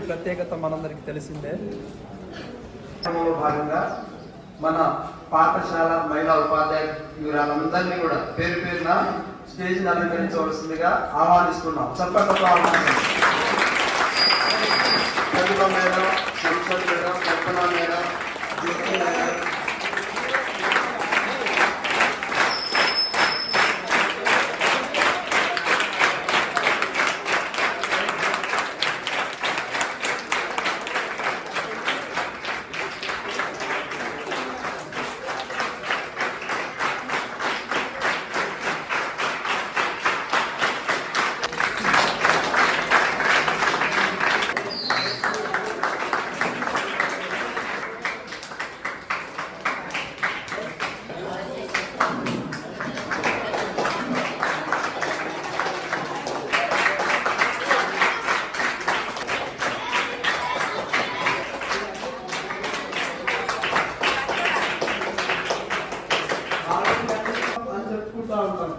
ప్రత్యేకత మనందరికీ తెలిసిందే. భాగంగా మన పాఠశాల మహిళా ఉపాధ్యాయులందరినీ కూడా పేరు పేరున స్టేజ్ అలంకరించవలసిందిగా ఆహ్వానిస్తున్నాం. చప్పట్లతో ప్రతిభ మేడం, సంస్కృతి మేడం, కల్పన మేడం,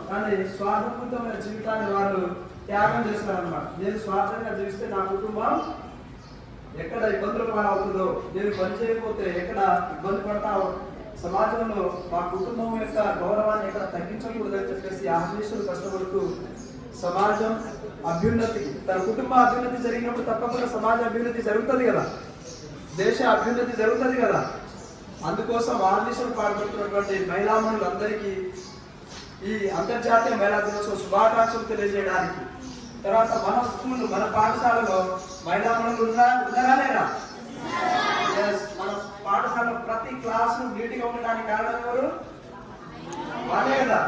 కానీ స్వార్థపూరితమైన జీవితాన్ని వాళ్ళు త్యాగం చేస్తారన్నమాట. నేను స్వార్థంగా జీవిస్తే నా కుటుంబం ఎక్కడ ఇబ్బందులు పాలవుతుందో, నేను పని చేయకపోతే ఎక్కడ ఇబ్బంది పడతా, సమాజంలో మా కుటుంబం యొక్క గౌరవాన్ని ఎక్కడ తగ్గించకూడదని చెప్పేసి ఆహ్వానిస్తులు కష్టపడుతూ సమాజం అభ్యున్నతి, తన కుటుంబ అభ్యున్నతి జరిగినప్పుడు తప్పకుండా సమాజ అభ్యున్నతి జరుగుతుంది కదా, దేశ అభ్యున్నతి జరుగుతుంది కదా. అందుకోసం ఆహ్వానిస్తులు పాల్గొంటున్నటువంటి మహిళామణులందరికీ ఈ అంతర్జాతీయ మహిళా దినోత్సవ శుభాకాంక్షలు తెలియజేయడానికి, తర్వాత మన స్కూల్ మన పాఠశాలలో మహిళామణులు ఉన్నారా లేరా? మన పాఠశాలలో ప్రతి క్లాసు నీటిగా ఉండడానికి కారణం ఎవరు? వాళ్ళే కదా.